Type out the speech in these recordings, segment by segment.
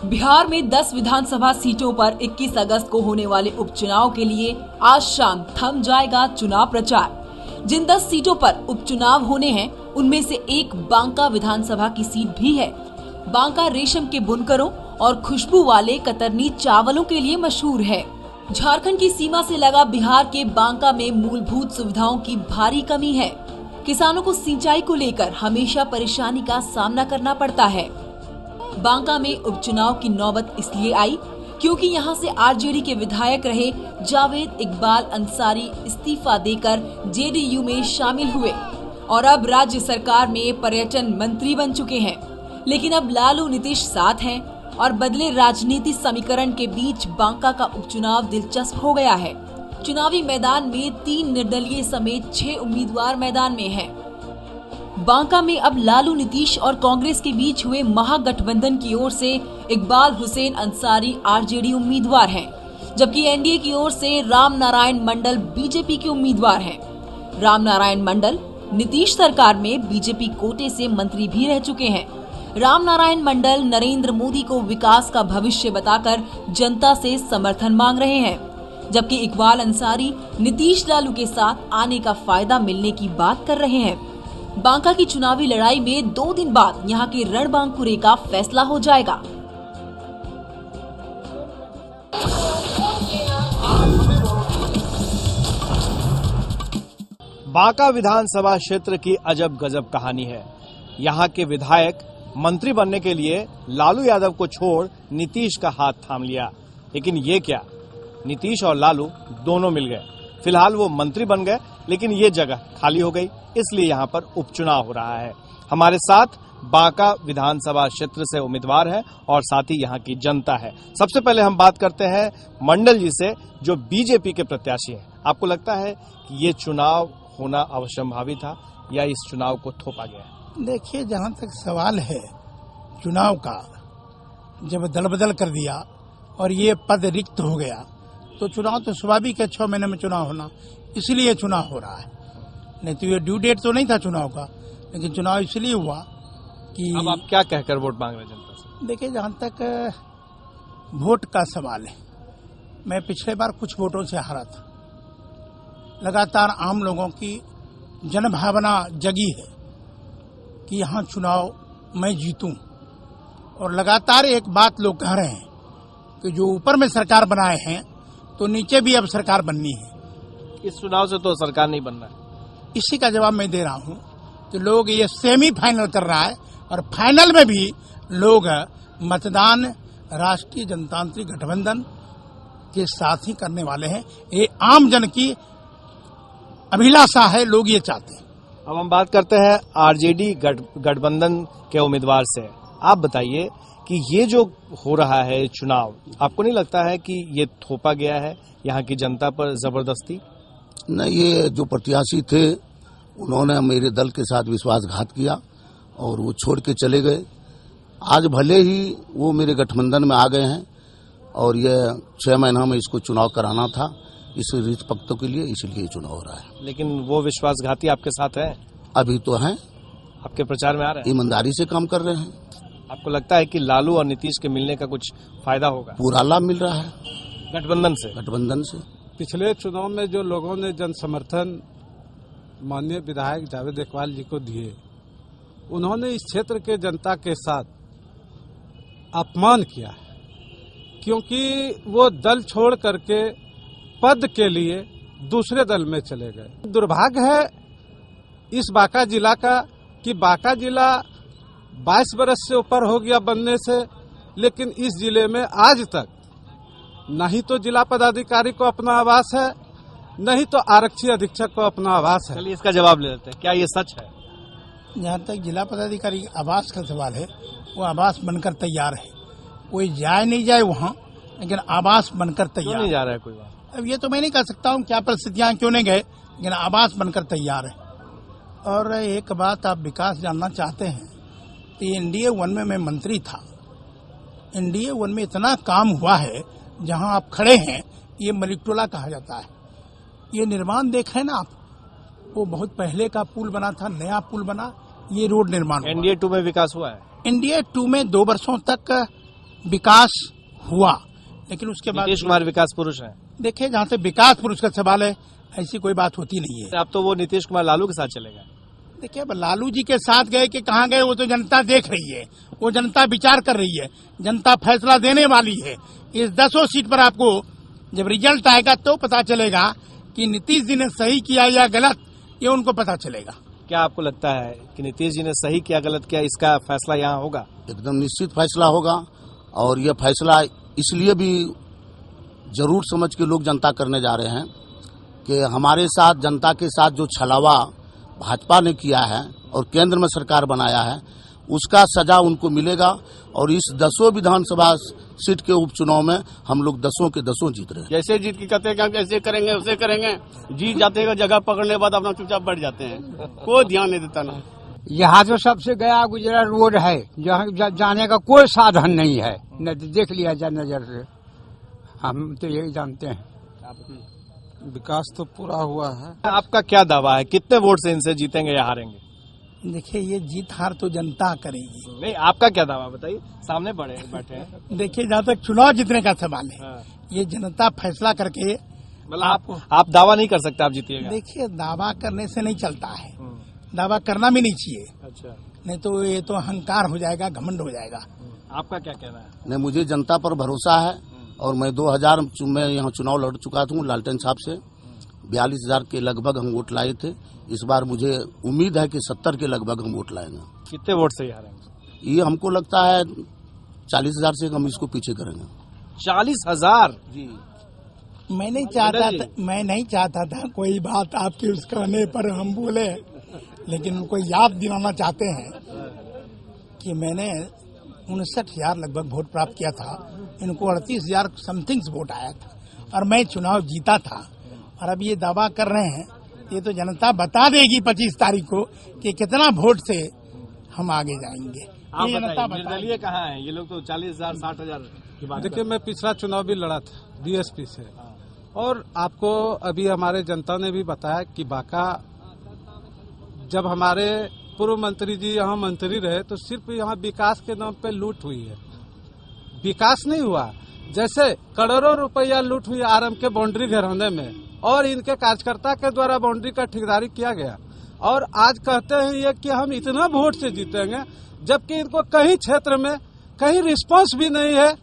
बिहार में 10 विधानसभा सीटों पर 21 अगस्त को होने वाले उपचुनाव के लिए आज शाम थम जाएगा चुनाव प्रचार। जिन 10 सीटों पर उपचुनाव होने हैं उनमें से एक बांका विधानसभा की सीट भी है। बांका रेशम के बुनकरों और खुशबू वाले कतरनी चावलों के लिए मशहूर है। झारखंड की सीमा से लगा बिहार के बांका में मूलभूत सुविधाओं की भारी कमी है। किसानों को सिंचाई को लेकर हमेशा परेशानी का सामना करना पड़ता है। बांका में उपचुनाव की नौबत इसलिए आई क्योंकि यहां से आरजेडी के विधायक रहे जावेद इकबाल अंसारी इस्तीफा देकर जेडीयू में शामिल हुए और अब राज्य सरकार में पर्यटन मंत्री बन चुके हैं। लेकिन अब लालू नीतीश साथ हैं और बदले राजनीति समीकरण के बीच बांका का उपचुनाव दिलचस्प हो गया है। चुनावी मैदान में 3 निर्दलीय समेत 6 उम्मीदवार मैदान में हैं। बांका में अब लालू नीतीश और कांग्रेस के बीच हुए महागठबंधन की ओर से इकबाल हुसैन अंसारी आरजेडी उम्मीदवार हैं, जबकि एनडीए की ओर से राम नारायण मंडल बीजेपी के उम्मीदवार हैं। राम नारायण मंडल नीतीश सरकार में बीजेपी कोटे से मंत्री भी रह चुके हैं। राम नारायण मंडल नरेंद्र मोदी को विकास का भविष्य बताकर जनता से समर्थन मांग रहे हैं, जबकि इकबाल अंसारी नीतीश लालू के साथ आने का फायदा मिलने की बात कर रहे हैं। बांका की चुनावी लड़ाई में 2 दिन बाद यहां के रणबांकुरे का फैसला हो जाएगा। बांका विधानसभा क्षेत्र की अजब गजब कहानी है। यहां के विधायक मंत्री बनने के लिए लालू यादव को छोड़ नीतीश का हाथ थाम लिया, लेकिन ये क्या, नीतीश और लालू दोनों मिल गए। फिलहाल वो मंत्री बन गए, लेकिन ये जगह खाली हो गई, इसलिए यहाँ पर उपचुनाव हो रहा है। हमारे साथ बांका विधानसभा क्षेत्र से उम्मीदवार है और साथ ही यहाँ की जनता है। सबसे पहले हम बात करते हैं मंडल जी से, जो बीजेपी के प्रत्याशी हैं। आपको लगता है कि ये चुनाव होना अवश्यंभावी था या इस चुनाव को थोपा गया है? देखिए, जहाँ तक सवाल है चुनाव का, जब दल बदल कर दिया और ये पद रिक्त हो गया तो चुनाव तो स्वाभाविक है, 6 महीने में चुनाव होना, इसलिए चुनाव हो रहा है। नहीं तो ये ड्यू डेट तो नहीं था चुनाव का, लेकिन चुनाव इसलिए हुआ कि अब आप क्या कहकर वोट मांग रहे हैं जनता से? देखिए, जहाँ तक वोट का सवाल है, मैं पिछले बार कुछ वोटों से हारा था। लगातार आम लोगों की जनभावना जगी है कि यहाँ चुनाव मैं जीतूं, और लगातार एक बात लोग कह रहे हैं कि जो ऊपर में सरकार बनाए हैं तो नीचे भी अब सरकार बननी है। इस चुनाव से तो सरकार नहीं बनना है। इसी का जवाब मैं दे रहा हूं कि लोग ये सेमी फाइनल कर रहा है और फाइनल में भी लोग मतदान राष्ट्रीय जनतांत्रिक गठबंधन के साथ ही करने वाले हैं। ये आम जन की अभिलाषा है, लोग ये चाहते हैं। अब हम बात करते हैं आरजेडी गठबंधन के उम्मीदवार से। आप बताइए कि ये जो हो रहा है चुनाव, आपको नहीं लगता है कि ये थोपा गया है यहाँ की जनता पर जबरदस्ती? नहीं, ये जो प्रत्याशी थे उन्होंने मेरे दल के साथ विश्वासघात किया और वो छोड़ के चले गए। आज भले ही वो मेरे गठबंधन में आ गए हैं और ये 6 महीना में इसको चुनाव कराना था इस रीत पक्तों के लिए, इसलिए चुनाव हो रहा है। लेकिन वो विश्वासघाती आपके साथ है? अभी तो हैं, आपके प्रचार में आ रहे हैं, ईमानदारी से काम कर रहे हैं। आपको लगता है कि लालू और नीतीश के मिलने का कुछ फायदा होगा? पूरा लाभ मिल रहा है गठबंधन से। पिछले चुनाव में जो लोगों ने जन समर्थन माननीय विधायक जावेद इकबाल जी को दिए, उन्होंने इस क्षेत्र के जनता के साथ अपमान किया है, क्योंकि वो दल छोड़ करके पद के लिए दूसरे दल में चले गए। दुर्भाग्य है इस बांका जिला का कि बांका जिला 22 बरस से ऊपर हो गया बनने से, लेकिन इस जिले में आज तक न ही तो जिला पदाधिकारी को अपना आवास है, न ही तो आरक्षी अधीक्षक को अपना आवास है। चलिए इसका जवाब ले लेते हैं, क्या ये सच है? जहाँ तक जिला पदाधिकारी आवास का सवाल है, वो आवास बनकर तैयार है। कोई जाए नहीं जाए वहाँ, लेकिन आवास बनकर तैयार नहीं जा रहा है कोई बात। अब ये तो मैं नहीं कह सकता हूँ क्या परिस्थितियाँ क्यों नहीं गए, लेकिन आवास बनकर तैयार है। और एक बात आप विकास जानना चाहते हैं तो एनडीए 1 में मैं मंत्री था। एनडीए 1 में इतना काम हुआ है, जहां आप खड़े हैं ये मलिकटोला कहा जाता है। ये निर्माण देख रहे हैं ना आप, वो बहुत पहले का पुल बना था, नया पुल बना, ये रोड निर्माण। एनडीए 2 में विकास हुआ है? एनडीए 2 में 2 वर्षों तक विकास हुआ, लेकिन उसके बाद नीतीश कुमार विकास पुरुष हैं। देखिए, जहाँ से विकास पुरुष का सवाल है, ऐसी कोई बात होती नहीं है। अब तो वो नीतीश कुमार लालू के साथ चलेगा। देखिए, अब लालू जी के साथ गए कि कहाँ गए, वो तो जनता देख रही है, वो जनता विचार कर रही है, जनता फैसला देने वाली है। इस 10 सीट पर आपको जब रिजल्ट आएगा तो पता चलेगा कि नीतीश जी ने सही किया या गलत, ये उनको पता चलेगा। क्या आपको लगता है कि नीतीश जी ने सही किया गलत किया, इसका फैसला यहाँ होगा? एकदम निश्चित फैसला होगा, और यह फैसला इसलिए भी जरूर समझ के लोग जनता करने जा रहे हैं कि हमारे साथ, जनता के साथ जो छलावा भाजपा ने किया है और केंद्र में सरकार बनाया है, उसका सजा उनको मिलेगा। और इस 10 विधानसभा सीट के उपचुनाव में हम लोग 10 के 10 जीत रहे हैं। जैसे जीत की कहते हैं कि ऐसे करेंगे वैसे करेंगे, जीत जाते हैं, जगह पकड़ने के बाद अपना चुपचाप बैठ जाते हैं, कोई ध्यान नहीं देता ना। यहाँ तो सबसे गया गुजरा रोड है, जहाँ जाने का कोई साधन नहीं है, न देख लिया जाए नजर से, हम तो यही जानते हैं। विकास तो पूरा हुआ है। आपका क्या दावा है, कितने वोट से इनसे जीतेंगे या हारेंगे? देखिए, ये जीत हार तो जनता करेगी। नहीं, आपका क्या दावा बताइए, सामने बैठे हैं। देखिए, जहाँ तक चुनाव जीतने का सवाल है, हाँ। ये जनता फैसला करके, मतलब आप दावा नहीं कर सकते आप जीतिएगा? देखिए, दावा करने से नहीं चलता है, दावा करना भी नहीं चाहिए। अच्छा, नहीं तो ये तो अहंकार हो जाएगा, घमंड हो जाएगा। आपका क्या कहना है? नहीं, मुझे जनता पर भरोसा है, और मैं 2000 में यहाँ चुनाव लड़ चुका हूँ लालटेन साहब से। 42,000 के लगभग हम वोट लाए थे। इस बार मुझे उम्मीद है कि 70 के लगभग हम वोट लाएंगे। कितने वोट से हारेंगे? ये हमको लगता है 40,000 से हम इसको पीछे करेंगे। 40,000? जी, मैं नहीं चाहता था कोई बात आपके उस कहने पर हम बोले, लेकिन उनको याद दिलाना चाहते हैं कि मैंने 59,000 लगभग वोट प्राप्त किया था, इनको 38,000 समथिंग वोट आया था, और मैं चुनाव जीता था। और अब ये दावा कर रहे हैं, ये तो जनता बता देगी 25 तारीख को कि कितना वोट से हम आगे जाएंगे। आप बताइए, निर्दलीय कहाँ है ये लोग? तो 40,000 60,000 की बात। देखिए, मैं पिछला चुनाव भी लड़ा था बीएसपी से, और आपको अभी हमारे जनता ने भी बताया कि बाका जब हमारे पूर्व मंत्री जी यहाँ मंत्री रहे तो सिर्फ यहाँ विकास के नाम पे लूट हुई है, विकास नहीं हुआ। जैसे करोड़ों रुपया लूट हुई आरएम के बाउंड्री घेराने में, और इनके कार्यकर्ता के द्वारा बाउंड्री का ठेकेदारी किया गया, और आज कहते हैं ये कि हम इतना वोट से जीतेंगे, जबकि इनको कहीं क्षेत्र में कहीं रिस्पांस भी नहीं है।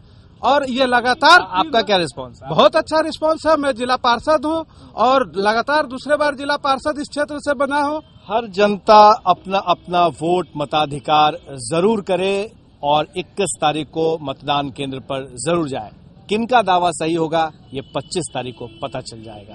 और ये लगातार, आपका क्या रिस्पांस? बहुत अच्छा रिस्पांस है। मैं जिला पार्षद हूँ और लगातार दूसरे बार जिला पार्षद इस क्षेत्र से बना हूँ। हर जनता अपना अपना वोट मताधिकार जरूर करे, और 21 तारीख को मतदान केंद्र पर जरूर जाए। किनका दावा सही होगा, ये 25 तारीख को पता चल जाएगा।